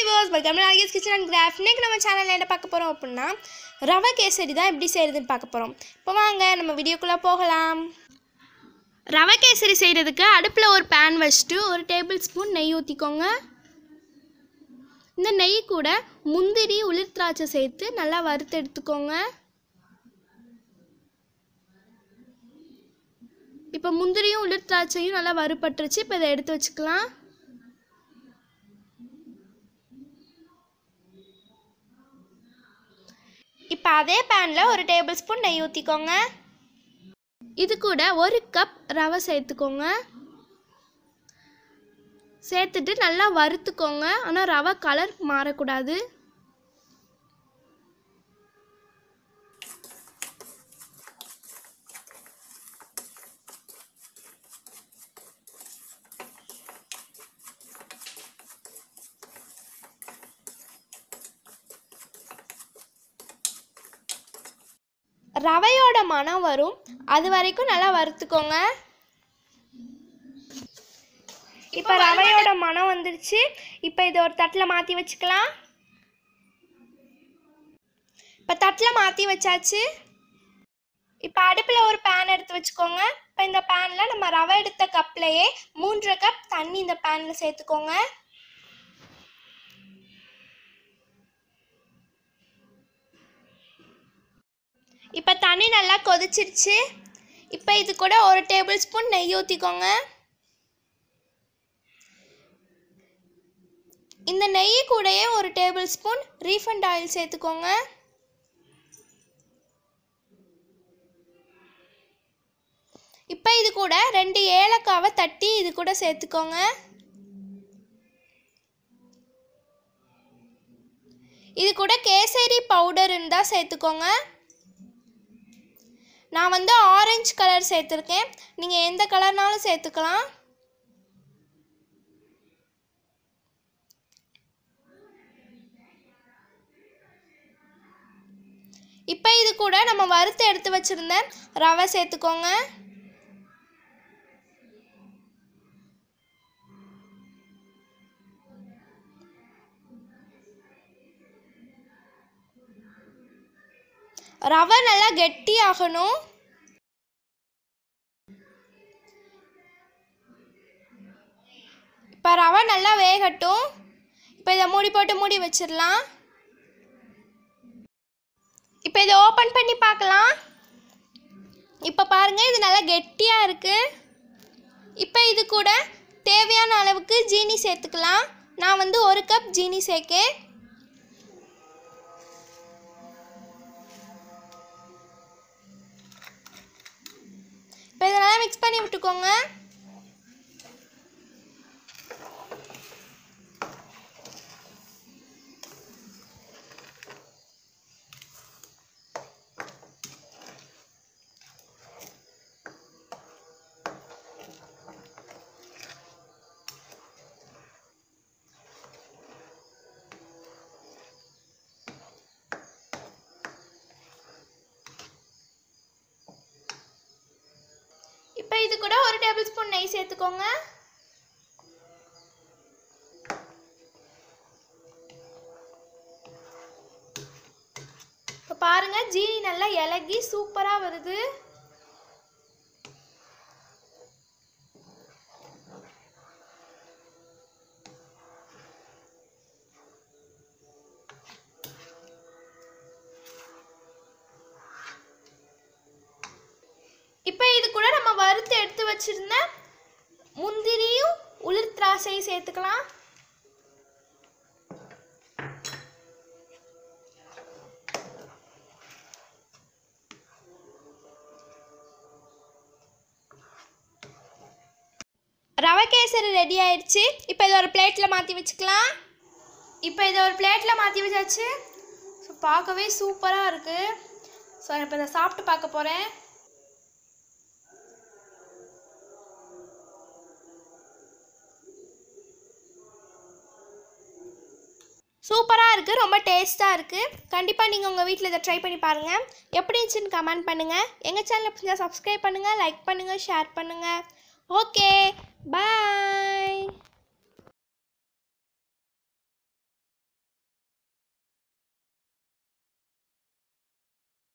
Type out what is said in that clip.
Viewers, welcome to Nagesh kitchen and craft. இன்னைக்கு நம்ம சேனலில் என்ன பார்க்க போகிறோம் அப்படின்னா ரவை கேசரி தான் எப்படி செய்கிறதுன்னு பார்க்க போகிறோம். இப்போ வாங்க நம்ம வீடியோக்குள்ளே போகலாம். ரவை கேசரி செய்கிறதுக்கு அடுப்பில் ஒரு பேன் வச்சுட்டு 1 டேபிள் ஸ்பூன் நெய் ஊற்றிக்கோங்க. இந்த நெய் கூட முந்திரி உளிர் திராட்சை சேர்த்து நல்லா வறுத்து எடுத்துக்கோங்க. இப்போ முந்திரியும் உளிர் திராட்சையும் நல்லா வறுபட்டுருச்சு. இப்போ இதை எடுத்து வச்சுக்கலாம். இப்போ அதே பேனில் 1 டேபிள் ஸ்பூன் நெய் ஊற்றிக்கோங்க. இது கூட 1 கப் ரவை சேர்த்துக்கோங்க. சேர்த்துட்டு நல்லா வறுத்துக்கோங்க. ஆனால் ரவை கலர் மாறக்கூடாது. ரவையோட மணம் வரும், அது வரைக்கும் நல்லா வறுத்துக்கோங்க. இப்போ ரவையோட மணம் வந்துருச்சு. இப்போ இதை ஒரு தட்டில் மாற்றி வச்சுக்கலாம். இப்போ தட்டில் மாற்றி வச்சாச்சு. இப்போ அடுப்பில் ஒரு பேன் எடுத்து வச்சுக்கோங்க. இப்போ இந்த பேனில் நம்ம ரவை எடுத்த கப்லையே 3 கப் தண்ணி இந்த பேனில் சேர்த்துக்கோங்க. இப்போ தண்ணி நல்லா கொதிச்சிருச்சு. இப்போ இது கூட 1 டேபிள் ஸ்பூன் நெய் ஊற்றிக்கோங்க. இந்த நெய் கூடயே 1 டேபிள் ஸ்பூன் ரீஃபைண்ட் ஆயில் சேர்த்துக்கோங்க. இப்போ இது கூட 2 ஏலக்காவை தட்டி இது கூட சேர்த்துக்கோங்க. இது கூட கேசரி பவுடர் இருந்தால் சேர்த்துக்கோங்க. நான் வந்து ஆரஞ்சு கலர் சேர்த்துருக்கேன். நீங்கள் எந்த கலர்னாலும் சேர்த்துக்கலாம். இப்போ இது கூட நம்ம வறுத்து எடுத்து வச்சிருந்த ரவை சேர்த்துக்கோங்க. ரவை நல்லா கெட்டியாகணும். இப்போ ரவை நல்லா வேகட்டும். இப்போ இதை மூடி வச்சிடலாம். இப்போ இதை ஓப்பன் பண்ணி பார்க்கலாம். இப்போ பாருங்கள், இது நல்லா கெட்டியாக இருக்குது. இப்போ இது கூட தேவையான அளவுக்கு ஜீனி சேர்த்துக்கலாம். நான் வந்து 1 கப் ஜீனி சேர்க்கேன். இப்போ இதெல்லாம் மிக்ஸ் பண்ணி விட்டுக்கோங்க. இப்போ இது கூட 1 டேபிள் ஸ்பூன் நெய் சேர்த்துக்கோங்க. இப்போ பாருங்க, ஜீனி நல்லா இலகி சூப்பராக வருது. இப்போ இது கூட நம்ம வறுத்து எடுத்து வச்சிருந்த முந்திரியும் உளிர் திராட்சையும் சேர்த்துக்கலாம். ரவை கேசரி ரெடி ஆயிடுச்சு. இப்போ இதை ஒரு பிளேட்டில் மாற்றி வச்சுக்கலாம். இப்போ இதை ஒரு பிளேட்டில் மாற்றி வச்சாச்சு. ஸோ பார்க்கவே சூப்பராக இருக்குது. ஸோ இப்போ இதை சாப்பிட்டு பார்க்க போகிறேன். சூப்பராக இருக்குது, ரொம்ப டேஸ்ட்டாக இருக்குது. கண்டிப்பாக நீங்கள் உங்கள் வீட்டில் இதை ட்ரை பண்ணி பாருங்கள். எப்படி இருந்துச்சுன்னு கமெண்ட் பண்ணுங்கள். எங்கள் சேனலை பிடிச்சா சப்ஸ்கிரைப் பண்ணுங்கள், லைக் பண்ணுங்கள், ஷேர் பண்ணுங்கள். ஓகே, பாய்.